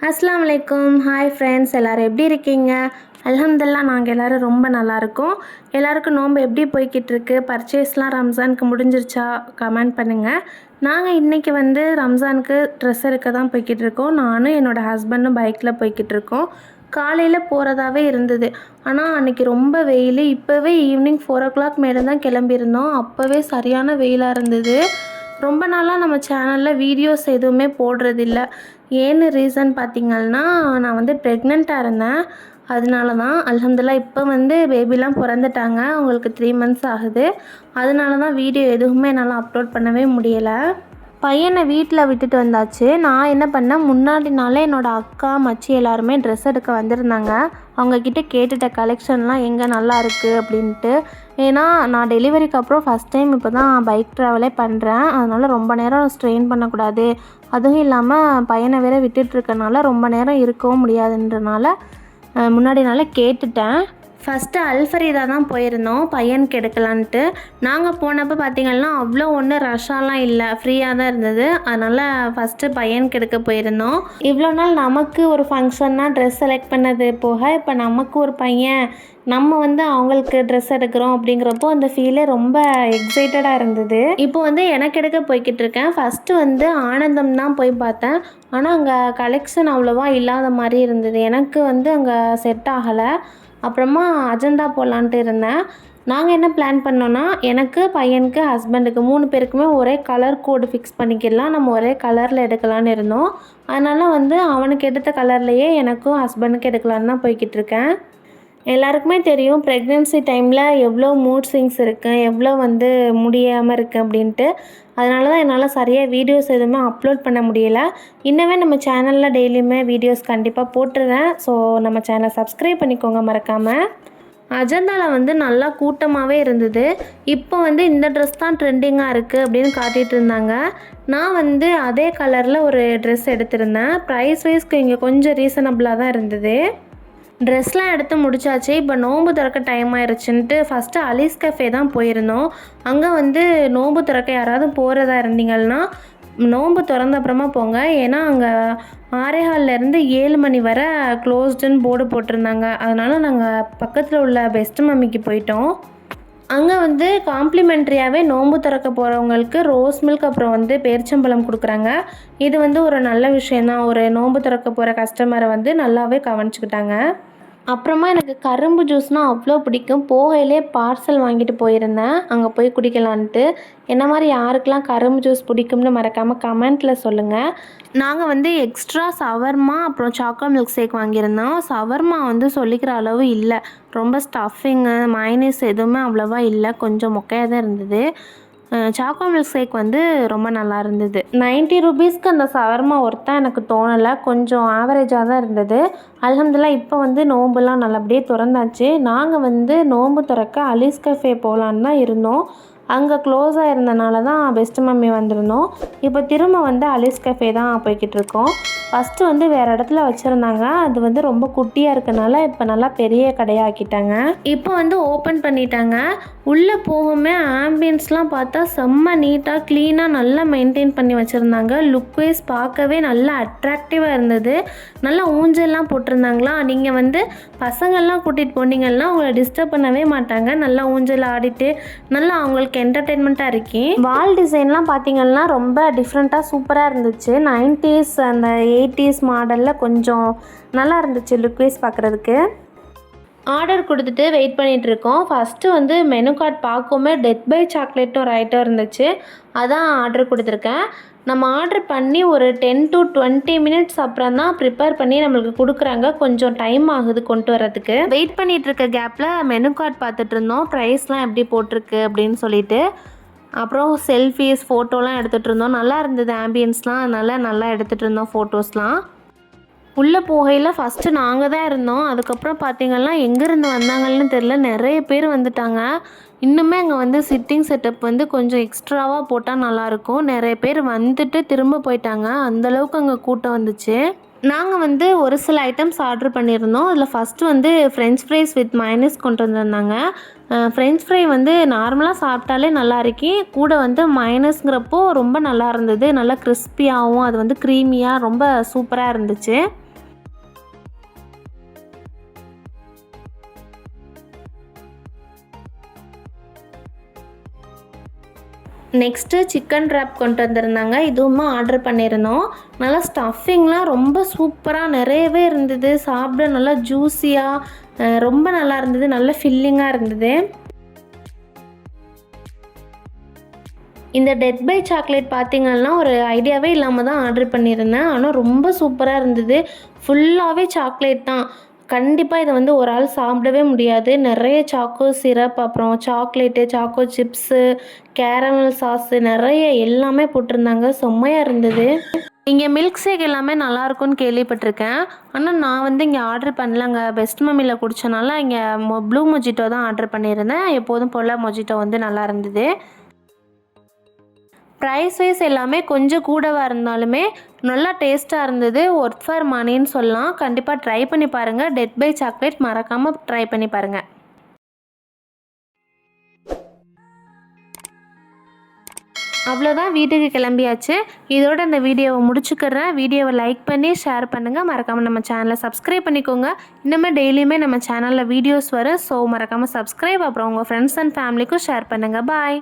அஸ்ஸலாமு அலைக்கும். Hi friends, எல்லோரும் எப்படி இருக்கீங்க? அல்ஹம்துலில்லாஹ் நாங்கள் எல்லோரும் ரொம்ப நல்லாயிருக்கோம். எல்லாருக்கும் நோன்பு எப்படி போய்கிட்டுருக்கு? பர்ச்சேஸ்லாம் ரம்ஜானுக்கு முடிஞ்சிருச்சா? கமெண்ட் பண்ணுங்கள். நாங்கள் இன்றைக்கி ரம்ஜானுக்கு ட்ரெஸ் எடுக்க தான் போய்கிட்டு இருக்கோம். நானும் என்னோடய ஹஸ்பண்டும் பைக்கில் போய்கிட்டு இருக்கோம். காலையில் போகிறதாவே இருந்தது, ஆனால் அன்றைக்கி ரொம்ப வெயில். இப்போவே ஈவினிங் 4 o'clock மேலே தான் கிளம்பியிருந்தோம். அப்போவே சரியான வெயிலாக இருந்தது. ரொம்ப நாளாக நம்ம சேனலில் வீடியோஸ் எதுவுமே போடுறதில்ல. ஏன்னு ரீசன் பார்த்திங்கன்னா, நான் ப்ரெக்னெண்ட்டாக இருந்தேன். அதனால தான். அல்ஹம்துலில்லாஹ் இப்போ பேபிலாம் பிறந்துட்டாங்க. அவங்களுக்கு 3 months ஆகுது. அதனால தான் வீடியோ எதுவுமே என்னால் அப்லோட் பண்ணவே முடியலை. பையனை வீட்டில் விட்டுட்டு வந்தாச்சு. நான் என்ன பண்ணேன், முன்னாடி நாளே என்னோடய அக்கா மச்சி எல்லாருமே ட்ரெஸ் எடுக்க வந்திருந்தாங்க. அவங்கக்கிட்ட கேட்டுட்ட கலெக்ஷன்லாம் எங்கே நல்லா இருக்குது அப்படின்ட்டு. ஏன்னா நான் டெலிவரிக்கு அப்புறம் ஃபஸ்ட் டைம் இப்போ தான் பைக் ட்ராவலே பண்ணுறேன். அதனால் ரொம்ப நேரம் ஸ்ட்ரெயின் பண்ணக்கூடாது. அதுவும் இல்லாமல் பையனை வேற விட்டுட்டுருக்கனால ரொம்ப நேரம் இருக்கவும் முடியாதுன்றனால முன்னாடி நாளே கேட்டுட்டேன். ஃபஸ்ட்டு அல்ஃபரீதா தான் போயிருந்தோம் பையனுக்கு எடுக்கலான்ட்டு. நாங்கள் போனப்போ பார்த்திங்கன்னா அவ்வளோ ஒன்றும் ரஷ்ஷாலாம் இல்லை, ஃப்ரீயாக தான் இருந்தது. அதனால் ஃபஸ்ட்டு பையனுக்கு எடுக்க போயிருந்தோம். இவ்வளோ நாள் நமக்கு ஒரு ஃபங்க்ஷன்னா ட்ரெஸ் செலக்ட் பண்ணது போக, இப்போ நமக்கு ஒரு பையன், நம்ம அவங்களுக்கு ட்ரெஸ் எடுக்கிறோம் அப்படிங்கிறப்போ அந்த ஃபீலே ரொம்ப எக்ஸைட்டடாக இருந்தது. இப்போ எனக்கு எடுக்க போய்கிட்டு இருக்கேன். ஃபஸ்ட்டு ஆனந்தம் தான் போய் பார்த்தேன். ஆனால் அங்கே கலெக்ஷன் அவ்வளோவா இல்லாத மாதிரி இருந்தது. எனக்கு அங்கே செட் ஆகலை. அப்புறமா அஜந்தா போகலான்ட்டு இருந்தேன். நாங்கள் என்ன பிளான் பண்ணோன்னா, எனக்கு பையனுக்கு ஹஸ்பண்டுக்கு 3 பேருக்குமே ஒரே கலர் கோடு ஃபிக்ஸ் பண்ணிக்கிடலாம், நம்ம ஒரே கலரில் எடுக்கலான்னு இருந்தோம். அதனால் அவனுக்கு எடுத்த கலர்லையே எனக்கும் ஹஸ்பண்டுக்கு எடுக்கலான்னு தான் போய்கிட்டு இருக்கேன். எல்லாருக்குமே தெரியும் ப்ரெக்னென்சி டைமில் எவ்வளோ மூட் ஸ்விங்ஸ் இருக்குது, எவ்வளோ முடியாமல் இருக்குது அப்படின்ட்டு. அதனால தான் என்னால் சரியாக வீடியோஸ் எதுவுமே அப்லோட் பண்ண முடியலை. இன்னமே நம்ம சேனலில் டெய்லியுமே வீடியோஸ் கண்டிப்பாக போட்டுடுறேன். ஸோ நம்ம சேனலை சப்ஸ்கிரைப் பண்ணிக்கோங்க மறக்காமல். அஜந்தாவில் நல்லா கூட்டமாகவே இருந்தது. இப்போ இந்த ட்ரெஸ் தான் ட்ரெண்டிங்காக இருக்குது அப்படின்னு காட்டிகிட்டு இருந்தாங்க. நான் அதே கலரில் ஒரு ட்ரெஸ் எடுத்திருந்தேன். ப்ரைஸ் வைஸ்க்கு இங்கே கொஞ்சம் ரீசனபிளாக தான் இருந்தது. ட்ரெஸ்லாம் எடுத்து முடிச்சாச்சு. இப்போ நோன்பு திறக்க டைம் ஆயிடுச்சுன்ட்டு ஃபஸ்ட்டு அலீஸ் கஃபே தான் போயிருந்தோம். அங்கே நோன்பு திறக்க யாராவது போகிறதா இருந்தீங்கன்னா நோன்பு திறந்த அப்புறமா போங்க. ஏன்னா அங்கே 6:15லேருந்து 7 மணி வரை க்ளோஸ்டுன்னு போர்டு போட்டிருந்தாங்க. அதனால் நாங்கள் பக்கத்தில் உள்ள பெஸ்ட் மம்மிக்கு போயிட்டோம். அங்கே காம்ப்ளிமெண்ட்ரியாகவே நோன்பு திறக்க போகிறவங்களுக்கு ரோஸ் மில்க் அப்புறம் பேரிச்சம்பழம் கொடுக்குறாங்க. இது ஒரு நல்ல விஷயந்தான். ஒரு நோன்பு திறக்க போகிற கஸ்டமரை நல்லாவே கவனிச்சுக்கிட்டாங்க. அப்புறமா எனக்கு கரும்பு ஜூஸ்னால் அவ்வளோ பிடிக்கும். போகையிலே பார்சல் வாங்கிட்டு போயிருந்தேன் அங்கே போய் குடிக்கலான்ட்டு. என்ன மாதிரி யாருக்கெல்லாம் கரும்பு ஜூஸ் பிடிக்கும்னு மறக்காமல் கமெண்ட்டில் சொல்லுங்கள். நாங்கள் எக்ஸ்ட்ரா சவர்மா அப்புறம் சாக்கோ மில்க் ஷேக் வாங்கியிருந்தோம். சவர்மா சொல்லிக்கிற அளவு இல்லை, ரொம்ப ஸ்டஃபிங்கு மைனஸ் எதுவுமே அவ்வளோவா இல்லை, கொஞ்சம் மொக்கையாக தான் இருந்தது. சாக்கோ மில்க் ஷேக் ரொம்ப நல்லா இருந்தது. 90 rupeesக்கு அந்த சவர்மா ஒர்த்தாக எனக்கு தோணலை, கொஞ்சம் ஆவரேஜாக தான் இருந்தது. அல்ஹம்துலில்லாஹ் இப்போ நோம்புலாம் நல்லபடியாக திறந்தாச்சு. நாங்கள் நோம்பு திறக்க அலீஸ் கஃபே போகலான்னு தான் இருந்தோம். அங்கே க்ளோஸாக இருந்தனால தான் பெஸ்ட் மம்மி வந்திருந்தோம். இப்போ திரும்ப அலீஸ் கஃபே தான் போய்கிட்டு இருக்கோம். ஃபஸ்ட்டு வேறு இடத்துல வச்சுருந்தாங்க, அது ரொம்ப குட்டியாக இருக்கனால இப்போ நல்லா பெரிய கடையாக்கிட்டாங்க. இப்போ ஓப்பன் பண்ணிட்டாங்க. உள்ளே போகுமே ஆம்பியன்ஸ்லாம் பார்த்தா செம்ம நீட்டாக க்ளீனாக நல்லா மெயின்டைன் பண்ணி வச்சுருந்தாங்க. லுக் வைஸ் பார்க்கவே நல்லா அட்ராக்டிவாக இருந்தது. நல்லா ஊஞ்சல்லாம் போட்டிருந்தாங்களா. நீங்கள் பசங்கள்லாம் கூட்டிகிட்டு போனீங்கன்னா அவங்கள டிஸ்டர்ப் பண்ணவே மாட்டாங்க. நல்லா ஊஞ்சல் ஆடிட்டு நல்லா அவங்களுக்கு என்டர்டெயின்மெண்ட்டாக இருக்கேன். வால் டிசைன்லாம் பார்த்திங்கன்னா ரொம்ப டிஃப்ரெண்ட்டாக சூப்பராக இருந்துச்சு. 90s அந்த 80s மாடலில் கொஞ்சம் நல்லா இருந்துச்சு லுக் வைஸ் பார்க்குறதுக்கு. ஆர்டர் கொடுத்துட்டு வெயிட் பண்ணிகிட்ருக்கோம். ஃபஸ்ட்டு மெனு கார்ட் பார்க்கவுமே டெத் பை சாக்லேட்டும் ஒரு ஐட்டம் இருந்துச்சு. அதான் ஆர்டர் கொடுத்துருக்கேன். நம்ம ஆர்டர் பண்ணி ஒரு 10 to 20 minutes அப்புறம் தான் ப்ரிப்பேர் பண்ணி நம்மளுக்கு கொடுக்குறாங்க. கொஞ்சம் டைம் ஆகுது கொண்டு வரதுக்கு. வெயிட் பண்ணிகிட்ருக்க கேப்பில் மெனு கார்ட் பார்த்துட்டு இருந்தோம், ப்ரைஸ்லாம் எப்படி போட்டிருக்கு அப்படின்னு சொல்லிட்டு. அப்புறம் செல்ஃபீஸ் ஃபோட்டோலாம் எடுத்துகிட்டு இருந்தோம். நல்லா இருந்தது ஆம்பியன்ஸ்லாம், அதனால் நல்லா எடுத்துகிட்டு இருந்தோம் ஃபோட்டோஸ்லாம். உள்ளே போகையில் ஃபஸ்ட்டு நாங்கள் தான் இருந்தோம். அதுக்கப்புறம் பார்த்திங்கன்னா எங்கேருந்து வந்தாங்கன்னு தெரில, நிறைய பேர் வந்துட்டாங்க. இன்னுமே அங்கே சிட்டிங் செட்டப் கொஞ்சம் எக்ஸ்ட்ராவாக போட்டால் நல்லாயிருக்கும். நிறைய பேர் வந்துட்டு திரும்ப போயிட்டாங்க, அந்தளவுக்கு அங்கே கூட்டம் வந்துச்சு. நாங்கள் ஒரு சில ஐட்டம்ஸ் ஆர்டர் பண்ணியிருந்தோம். அதில் first French fries with mayonnaise கொண்டு வந்திருந்தாங்க. ஃப்ரெஞ்ச் ஃப்ரை நார்மலாக சாப்பிட்டாலே நல்லா இருக்கி, கூட மைனஸ்ங்கிறப்போ ரொம்ப நல்லா இருந்தது. நல்லா கிறிஸ்பியாகவும் அது க்ரீமியாக ரொம்ப சூப்பராக இருந்துச்சு. நெக்ஸ்ட்டு சிக்கன் ரேப் கொண்டு வந்திருந்தாங்க. இதுவுமே ஆர்டர் பண்ணியிருந்தோம். நல்லா ஸ்டஃபிங்லாம் ரொம்ப சூப்பராக நிறையவே இருந்தது. சாப்பிட நல்லா ஜூஸியாக ரொம்ப நல்லா இருந்தது. நல்ல ஃபில்லிங்காக இருந்தது. இந்த டெத் பை சாக்லேட் பார்த்திங்கன்னா ஒரு ஐடியாவே இல்லாமல் தான் ஆர்டர் பண்ணியிருந்தேன். ஆனால் ரொம்ப சூப்பராக இருந்தது. ஃபுல்லாகவே சாக்லேட் தான். கண்டிப்பாக இதை வந்து ஒரு ஆள் சாப்பிடவே முடியாது. நிறைய சாக்கோ சிரப், அப்புறம் chocolate, choco chips, caramel sauce நிறைய எல்லாமே போட்டிருந்தாங்க. செம்மையாக இருந்தது. இங்கே மில்க் ஷேக் எல்லாமே நல்லாயிருக்கும்னு கேள்விப்பட்டிருக்கேன். ஆனால் நான் வந்து இங்கே ஆர்டர் பண்ணலங்க. பெஸ்ட் மம்மியில் குடித்தனால இங்கே ப்ளூ மொஜிட்டோ தான் ஆர்டர் பண்ணியிருந்தேன். எப்போதும் போல் மொஜிட்டோ வந்து நல்லா இருந்தது. ப்ரைஸ் வைஸ் எல்லாமே கொஞ்சம் கூடவாக இருந்தாலுமே நல்லா டேஸ்ட்டாக இருந்தது. ஒர்த் ஃபார் மணின்னு சொல்லலாம். கண்டிப்பாக ட்ரை பண்ணி பாருங்கள். டெத் பை சாக்லேட் மறக்காமல் ட்ரை பண்ணி பாருங்கள். அவ்வளோதான், வீட்டுக்கு கிளம்பியாச்சு. இதோட இந்த வீடியோவை முடிச்சுக்கிறேன். வீடியோவை லைக் பண்ணி ஷேர் பண்ணுங்கள். மறக்காமல் நம்ம சேனலை சப்ஸ்கிரைப் பண்ணிக்கோங்க. இனிமேல் டெய்லியுமே நம்ம சேனலில் வீடியோஸ் வரும். ஸோ மறக்காமல் சப்ஸ்கிரைப், அப்புறம் உங்கள் ஃப்ரெண்ட்ஸ் அண்ட் ஃபேமிலிக்கும் ஷேர் பண்ணுங்கள். பாய்.